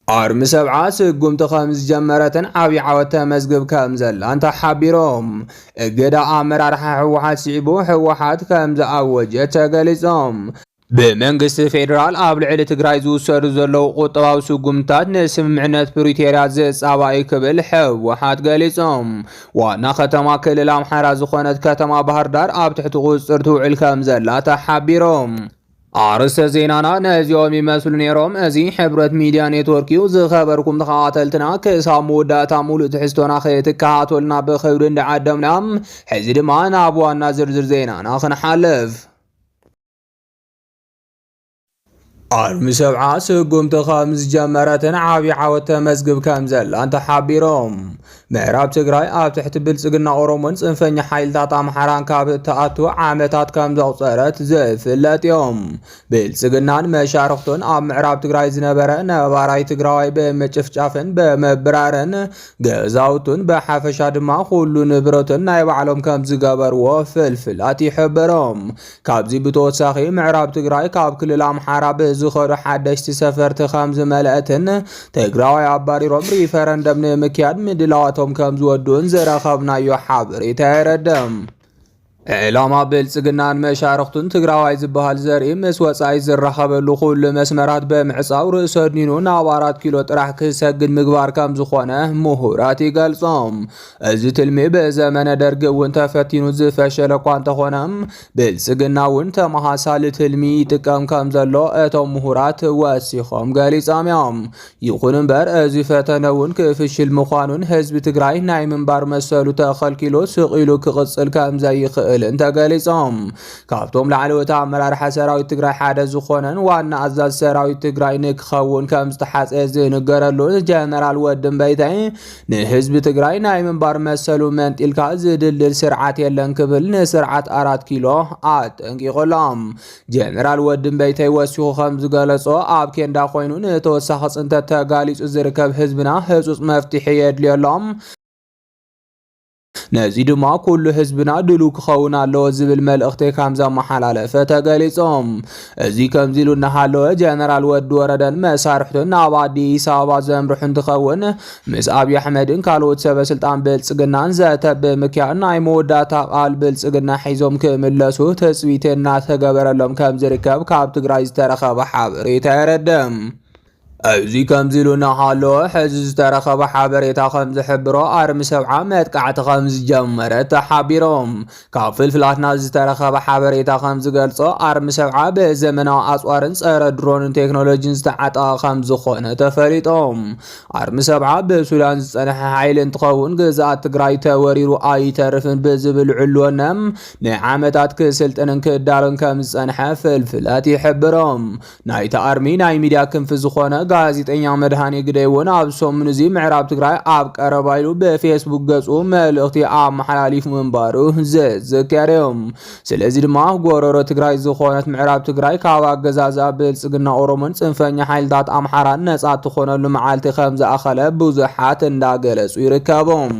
أرمي سبعة سقوم تخامز جمرة عوي عوتا مزقب كامزل أنت حبيروم قدا آمر عرحا حوحات سعبو حوحات كامز أوجه تقاليزوم بمنقست فيدرال قبل عيلة تقراي زوسر زلو قطباو سقومتات نسم معنات بريتيريا زيس عواي كبل حوحات قاليزوم وانا ختما كل الامحارة زخونت كتما بهردار اب تحت غوصر توعي الكامزل لا تحبيروم عرس زينانا نازيوم يمثل نيروم ازي حبرت ميديا نيتوركيو زي خبركم تخاطلتنا كسامو داتا مولو تحستونا خيتك كهاتولنا بخبر عدمنا حزي ما نابوانا زرزر زينانا خنحالف أرمي سبعة سقوم تخامز جمرة عابي عوتا مزقب كامزل أنت حبيروم معراب تقراي آب تحت بلسقنا أورومون صنفني حايل تاطا محران كاب تأتو عامتات كامزو صارت زيف اللات يوم بلسقنان مشارختون آب معراب تقراي زنبرا نباراي تقراي بمجفجافن بمبرارن قزاوتون بحافشاد ما خلو نبروتن نايب علوم كامز قبر وفلفلات يحبروم كابزي بتوساخي معراب تقراي كاب كل الامحارة زخور حدشت سفرت خمز ملأتن تقراوي عباري رومري فرندم مكياد مدلواتهم كمز ودون زرخبنا يحابري تيردم إعلاما بلسقنان مشارختون تقراوي زبهال زري مسوصاي زرخبلو كل مسمرات بمعصاو رئيسودنينو ناوارات كيلو راح كسقد مقبار كمز خونه مهوراتي قلصوم ازي تلمي بزمن درقون تفتينو زفشلكو انت خونم بلسقناون تمحاسال تلمي تقام كمزلو اتو مهورات واسيخوم قاليصاميام يقولن بر ازي فتنون كفش المخانون حزب تقراي ناي منبار مسلو تاخل كيلو سقيلو كقصل كمزي انت قاليصوم كابتوم لعلوتا امرارح سراويت تقراي حدا زخونن وانا ازاز سراويت تقراي نكخون كمستحاص ازي نقرلو جنرال ودن بيتاي نحزب تقراي ناي منبار مسلو منطيلكا زدلل سرعات يلن كبل نسرعات 4 كيلو انقي غلام جنرال ودن بيتاي وسيخو خمز قالصو اب كندا خوينو نتوسخص انت تقاليص زركب حزبنا حصص مفتيح يدليلهم نزيد ما كل حزبنا دلو كخونا لو زبل ملأختي كامزا محلالفة تقاليصوم ازي كمزيلو نحالو جنرال ود وردن مسارحتون نابادي سابا زمرحن تخون مس ابي احمدن كالوت سبا سلطان بلصقنان زاتا بمكيان ناي موداتا قال بلصقنا حيزوم كملسو تسويتنا تغبرلهم كمزركب كاب تقراي ترخب حبري تردم أزي كمزيلونا حالو حزز ترخب حابريتا خمز حبرو أرمي سبعة متقعت خمز جمرة حابيروم كافل فلاتنا زي ترخب حابريتا خمز قلصو أرمي سبعة بزمنا أسوارن صار درون تكنولوجين استعطا خمز خونة تفريطوم أرمي سبعة بسولان زنح حيلن تخون قزات تقراي توريرو آي ترفن بزبل علونم نعامتات كسلتنن كدارن كمز زنح فلفلات يحبروم نايتا أرمي ناي ميديا كنفز خونة ጋዜጠኛ መድሃኔ ግደይወና አብሶም ንዚ ምዕራብ ትግራይ አብ ቀረባይሉ በፌስቡክ ገጹ መልእክቲ አብ መሐላሊፍ መንባሩ ዘዘከረም ስለዚህ ድማ ጎሮሮ ትግራይ ዝኾነት ምዕራብ ትግራይ ካብ አገዛዛ ብልጽግና ኦሮሞን ጽንፈኛ ኃይልታት አምሐራ ነጻ ትኾነሉ መዓልቲ ከምዛ አኸለ ብዙሓት እንዳገለጹ ይርከቦም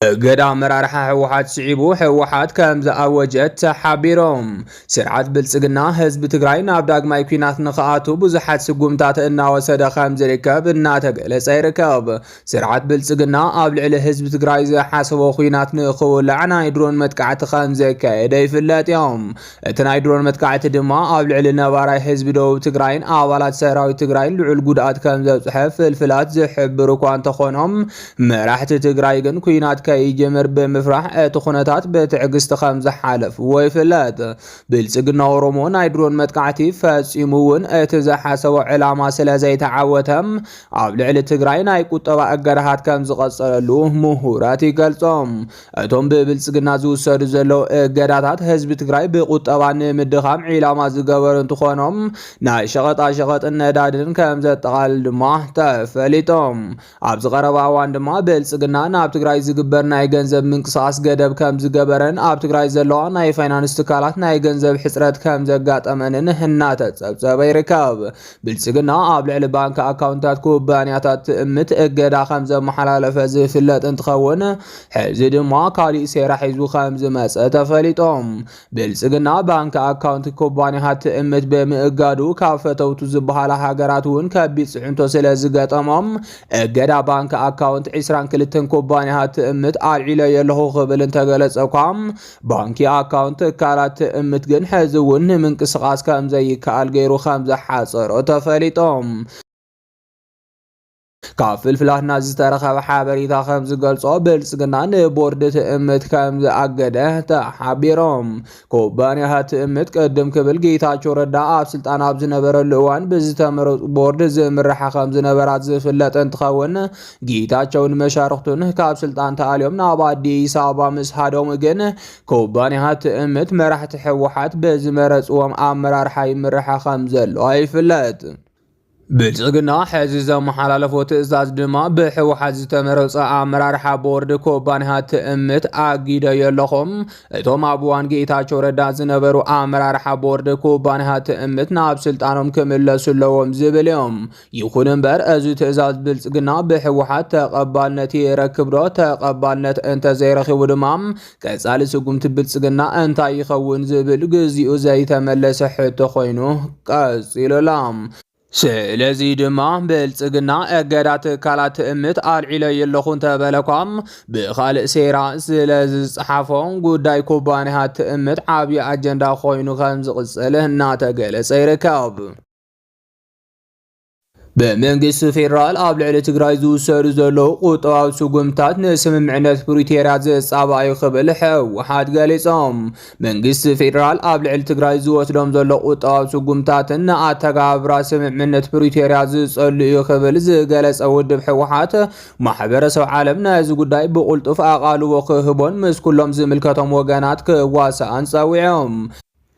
قد مرارح حوحات سعيبو حوحات كامزا أوجت حابيروم سرعات بلسقنا حزب تقراي نابداق ما يكينات نخاطو بزحات سقومتات إنا وسدا خامز ركاب إنا تقل سيركاب سرعات بلسقنا قابل على حزب تقراي زي حاسبو خينات نخو لعنا يدرون متقعت خامز كايداي فلات يوم اتنا يدرون متقعت دما قابل على نباراي حزب دو تقراين آوالات سيراوي تقراي لعل قدات كامزا صحف الفلات زي حبرو كوان تخونهم مراحت تقراي جن كينات يجمر بمفرح تخونتات بتعقست خمز حالف ويفلات بلصقنا اورومو نايدرون متقعتي فصيمون اتزحاسو علامه سلا زي تعوتم ابل عل تግራይ ናይ ቁጠባ አገራሃት ከም ዝቀጸለሉ ምሁራት ይገልጾም እቶም በብልጽግና ዝውሰዱ ዘለው ገዳታት ህዝብ ትግራይ በቁጠባ ንምድኻም ዒላማ ዝገበሩ እንትኾኖም ናይ ሸቀጣ ሸቀጥ ነዳድን ከም ዘጠቃል ድማ ተፈሊጦም ኣብ ዝቀረባ ዋን ድማ በልጽግና ናብ ትግራይ ዝግበር ዝግበር ናይ ገንዘብ ምንቅስቃስ ገደብ ከም ዝገበረን ኣብ ትግራይ ዘለዋ ናይ ፋይናንስ ትካላት ናይ ገንዘብ ሕጽረት ከም ዘጋጠመንን እናተጸብጸበ ይርከብ። ብልጽግና ኣብ ልዕሊ ባንክ ኣካውንታት ኩባንያታት ትእምት እገዳ ከም ዘመሓላለፈ ዝፍለጥ እንትኸውን ሕዚ ድማ ካሊእ ሴራ ሒዙ ከም ዝመጸ ተፈሊጦም። ብልጽግና ባንክ ኣካውንት ኩባንያታት ትእምት ብምእጋዱ ካብ ፈተውቱ ዝበሃላ ሃገራት እውን ከቢድ ጽዕንቶ ስለ ዝገጠሞም እገዳ ባንክ ኣካውንት 22 ኩባንያታት ትእምት ኣልዒለ የለኹ ክብል እንተገለጸ እኳ ባንኪ ኣካውንት ትካላት ትእምት ግን ሕዚ እውን ንምንቅስቓስ ከም ዘይከኣል ገይሩ ከም ዘሓፀሮ ተፈሊጦም። ካብ ፍልፍላትና ዝተረኸበ ሓበሬታ ከም ዝገልጾ ብልጽግና ንቦርድ ትእምት ከም ዝኣገደ ተሓቢሮም። ኩባንያታት ትእምት ቅድም ክብል ጌታቸው ረዳ ኣብ ስልጣን ኣብ ዝነበረሉ እዋን ብዝተመረፁ ቦርድ ዝምራሕ ከም ዝነበራት ዝፍለጥ እንትኸውን ጌታቸውን መሻርክቱን ካብ ስልጣን ተኣልዮም ናብ ኣዲስ ኣበባ ምስ ሃዶም ግን ኩባንያታት ትእምት መራሕቲ ሕወሓት ብዝመረፅዎም ኣመራርሓ ይምርሓ ከም ዘለዎ ይፍለጥ። ብልጽግና ሕዚ ዘመሓላለፎ ትእዛዝ ድማ ብሕወሓት ዝተመረፀ ኣመራርሓ ቦርድ ኩባንያታት ትእምት ኣጊደ የለኹም እቶም ኣብ እዋን ጌታቸው ረዳ ዝነበሩ ኣመራርሓ ቦርድ ኩባንያታት ትእምት ናብ ስልጣኖም ክምለሱ ኣለዎም ዝብል እዮም። ይኹን እምበር እዚ ትእዛዝ ብልጽግና ብሕወሓት ተቐባልነት ይረክብ ዶ? ተቐባልነት እንተዘይረኺቡ ድማ ቀጻሊ ስጉምቲ ብልጽግና እንታይ ይኸውን ዝብል ግዚኡ ዘይተመለሰ ሕቶ ኮይኑ ቀጺሉ ኣሎ። ስለዚ ድማ ብልጽግና እገዳ ትካላት ትእምት ኣልዒለ የለኹ እንተበለኳም ብኻልእ ሴራ ስለ ዝፀሓፎም ጉዳይ ኩባንያታት ትእምት ዓብዪ ኣጀንዳ ኮይኑ ከም ዝቕጽል እናተገለጸ ይርከብ። በመንግስት ፌደራል ኣብ ልዕሊ ትግራይ ዝውሰዱ ዘለዉ ቁጠባዊ ስጉምታት ንስምምዕነት ፕሪቶርያ ዘጻብኣዩ ክብል ሕወሓት ገሊጾም። መንግስት ፌደራል ኣብ ልዕሊ ትግራይ ዝወስዶም ዘሎ ቁጠባዊ ስጉምታትን ንኣተጋብራ ስምምዕነት ፕሪቶርያ ዝጸልዩ ክብል ዝገለጸ ውድብ ሕወሓት ማሕበረሰብ ዓለም ነዚ ጉዳይ ብቁልጡፍ ኣቓልቦ ክህቦን ምስ ኩሎም ዝምልከቶም ወገናት ክዋሳኣን ጸዊዖም።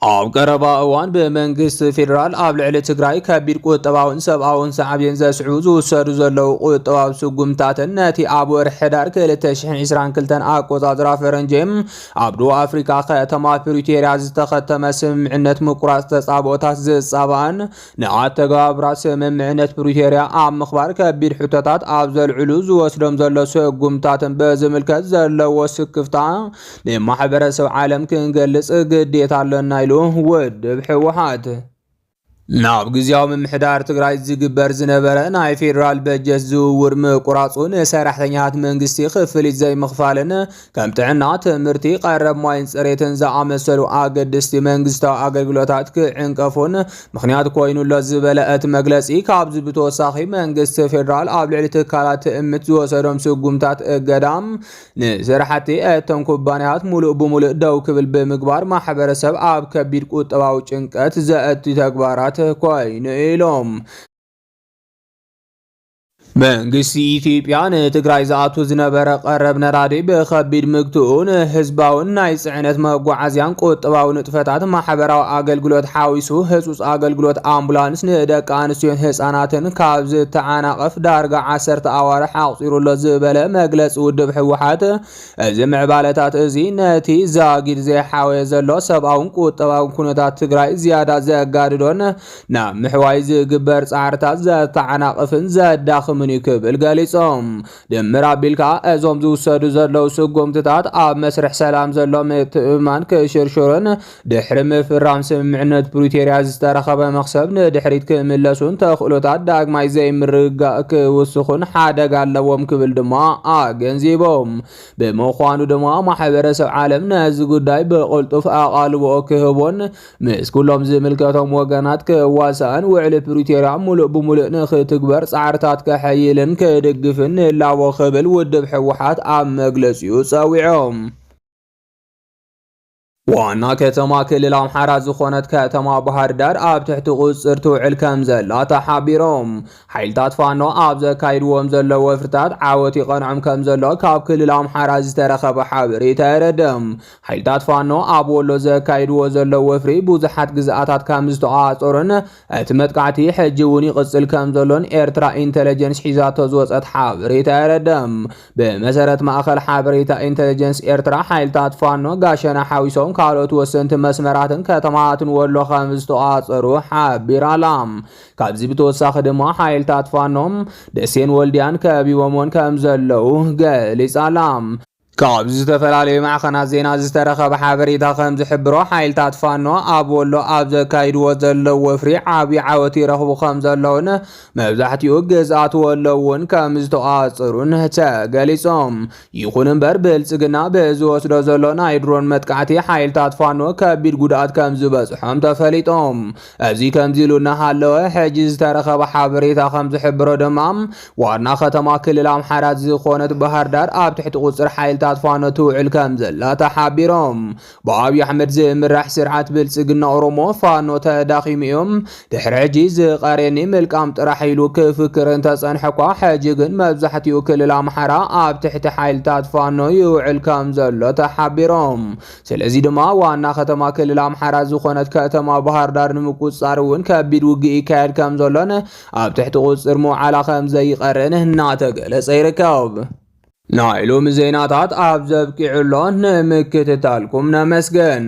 ኣብ ቀረባ እዋን ብመንግስት ፌደራል ኣብ ልዕሊ ትግራይ ከቢድ ቁጠባውን ሰብኣውን ሳዕብን ዘስዕቡ ዝውሰዱ ዘለዉ ቁጠባዊ ስጉምታትን ነቲ ኣብ ወርሒ ሕዳር 2022 ኣቆጻጽራ ፈረንጂም ኣብ ደቡብ ኣፍሪካ ከተማ ፕሪቶርያ ዝተኸተመ ስምምዕነት ምቁራጽ ተጻብኦታት ዝጻብኣን ንኣተገባብራ ስምምዕነት ፕሪቶርያ ኣብ ምኽባር ከቢድ ሕቶታት ኣብ ዘልዕሉ ዝወስዶም ዘሎ ስጉምታትን በዝምልከት ዘለዎ ስክፍታ ንማሕበረሰብ ዓለም ክንገልጽ ግዴታ ኣለና ኢሉ ውድብ ሕወሓት ናብ ግዚያዊ ምምሕዳር ትግራይ ዝግበር ዝነበረ ናይ ፌደራል በጀት ዝውውር ምቁራጹ ንሰራሕተኛታት መንግስቲ ክፍሊት ዘይምኽፋልን ከም ጥዕና፣ ትምህርቲ፣ ቀረብ ማይን ፅሬትን ዝኣመሰሉ ኣገደስቲ መንግስታዊ ኣገልግሎታት ክዕንቀፉን ምክንያት ኮይኑሎ ዝበለ እቲ መግለጺ ካብዚ ብተወሳኺ መንግስቲ ፌደራል ኣብ ልዕሊ ትካላት ትእምት ዝወሰዶም ስጉምታት እገዳም ንስራሕቲ እቶም ኩባንያታት ሙሉእ ብሙሉእ ደው ክብል ብምግባር ማሕበረሰብ ኣብ ከቢድ ቁጠባዊ ጭንቀት ዘእቱ ተግባራት ኮይኑ ኢሎም። መንግስቲ ኢትዮጵያ ንትግራይ ዝኣቱ ዝነበረ ቀረብ ነዳዲ ብከቢድ ምግትኡን ህዝባውን ናይ ጽዕነት መጓዓዝያን ቁጠባዊ ንጥፈታት ማሕበራዊ ኣገልግሎት ሓዊሱ ህጹጽ ኣገልግሎት ኣምቡላንስ ንደቂ ኣንስትዮን ህፃናትን ካብ ዝተዓናቐፍ ዳርጋ 10 ኣዋርሕ ኣቕፂሩሎ ዝበለ መግለፂ ውድብ ሕወሓት እዚ ምዕባለታት እዚ ነቲ ዛጊድ ዘይሓወየ ዘሎ ሰብኣውን ቁጠባውን ኩነታት ትግራይ ዝያዳ ዘጋድዶን ናብ ምሕዋይ ዝግበር ፃዕርታት ዘተዓናቕፍን ዘዳኽም ክብል ገሊጾም። ድምር ኣቢልካ እዞም ዝውሰዱ ዘለዉ ስጉምትታት ኣብ መስርሕ ሰላም ዘሎ ምትእምማን ክሽርሽሩን ድሕሪ ምፍራም ስምምዕነት ፕሪቶርያ ዝተረኸበ መኽሰብ ንድሕሪት ክምለሱን ተኽእሎታት ዳግማይ ዘይምርግጋእ ክውስኹን ሓደጋ ኣለዎም ክብል ድማ ኣገንዚቦም። ብምዃኑ ድማ ማሕበረሰብ ዓለም ነዚ ጉዳይ ብቕልጡፍ ኣቓልቦ ክህቦን ምስ ኩሎም ዝምልከቶም ወገናት ክዋሳእን ውዕሊ ፕሪቶርያ ሙሉእ ብሙሉእ ንኽትግበር ፃዕርታት ይልን ከደግፍን ላቦ ክብል ውድብ ሕወሓት ኣብ መግለጺኡ ጸዊዖም። ዋና ከተማ ክልል አምሓራ ዝኾነት ከተማ ባህር ዳር ኣብ ትሕቲ ቁፅር ትውዕል ከም ዘላ ተሓቢሮም ሓይልታት ፋኖ ኣብ ዘካይድዎም ዘለዉ ወፍርታት ዓወት ይቐንዖም ከም ዘሎ ካብ ክልል አምሓራ ዝተረኸበ ሓበሬታ የረድም። ሓይልታት ፋኖ ኣብ ወሎ ዘካይድዎ ዘለዉ ወፍሪ ብዙሓት ግዝኣታት ከም ዝተቆፃፀሩን እቲ መጥቃዕቲ ሕጂ እውን ይቕፅል ከም ዘሎን ኤርትራ ኢንተለጀንስ ሒዛቶ ዝወፀት ሓበሬታ የረድም። ብመሰረት ማእኸል ሓበሬታ ኢንተለጀንስ ኤርትራ ሓይልታት ፋኖ ጋሸና ሓዊሶም ካልኦት ወሰንቲ መስመራትን ከተማትን ወሎ ከም ዝተቆፃፀሩ ሓቢራላ። ካብዚ ብተወሳኺ ድማ ሓይልታት ፋኖም ደሴን ወልድያን ከቢቦምን ከም ዘለው ገሊጻላ። ካብ ዝተፈላለዩ ማዕኸናት ዜና ዝተረኸበ ሓበሬታ ከም ዝሕብሮ ሓይልታት ፋኖ ኣብ ወሎ ኣብ ዘካይድዎ ዘለዉ ወፍሪ ዓብዪ ዓወት ይረኽቡ ከም ዘለውን መብዛሕትኡ ግዝኣት ወሎ እውን ከም ዝተቆፃፀሩን ተገሊፆም። ይኹን እምበር ብልፅግና ብዝወስዶ ዘሎ ናይ ድሮን መጥቃዕቲ ሓይልታት ፋኖ ከቢድ ጉድኣት ከም ዝበፅሖም ተፈሊጦም። እዚ ከምዚ ኢሉ እናሃለወ ሕጂ ዝተረኸበ ሓበሬታ ከም ዝሕብሮ ድማ ዋና ከተማ ክልል አምሓራ ዝኾነት ባህር ዳር ኣብ ትሕቲ ቁፅር ሓይልታት ፋኖ ትውዕል ከም ዘላ ተሓቢሮም። ብኣብዪ ኣሕመድ ዝምራሕ ስርዓት ብልፅግና ኦሮሞ ፋኖ ተዳኺሙ እዮም ድሕሪ ሕጂ ዝቐርየኒ ምልቃም ጥራሕ ኢሉ ክፍክር እንተፀንሐ እኳ ሕጂ ግን መብዛሕትኡ ክልል አምሓራ ኣብ ትሕቲ ሓይልታት ፋኖ ይውዕል ከም ዘሎ ተሓቢሮም። ስለዚ ድማ ዋና ከተማ ክልል አምሓራ ዝኾነት ከተማ ባህር ዳር ንምቁፅፃር እውን ከቢድ ውግእ ይካየድ ከም ዘሎን ኣብ ትሕቲ ቁፅር ምውዓላ ከም ዘይቀርን እናተገለጸ ይርከብ። ናይ ሎሚ ዜናታት ኣብ ዘብቂዑሎን ንምክትታልኩም ነመስገን።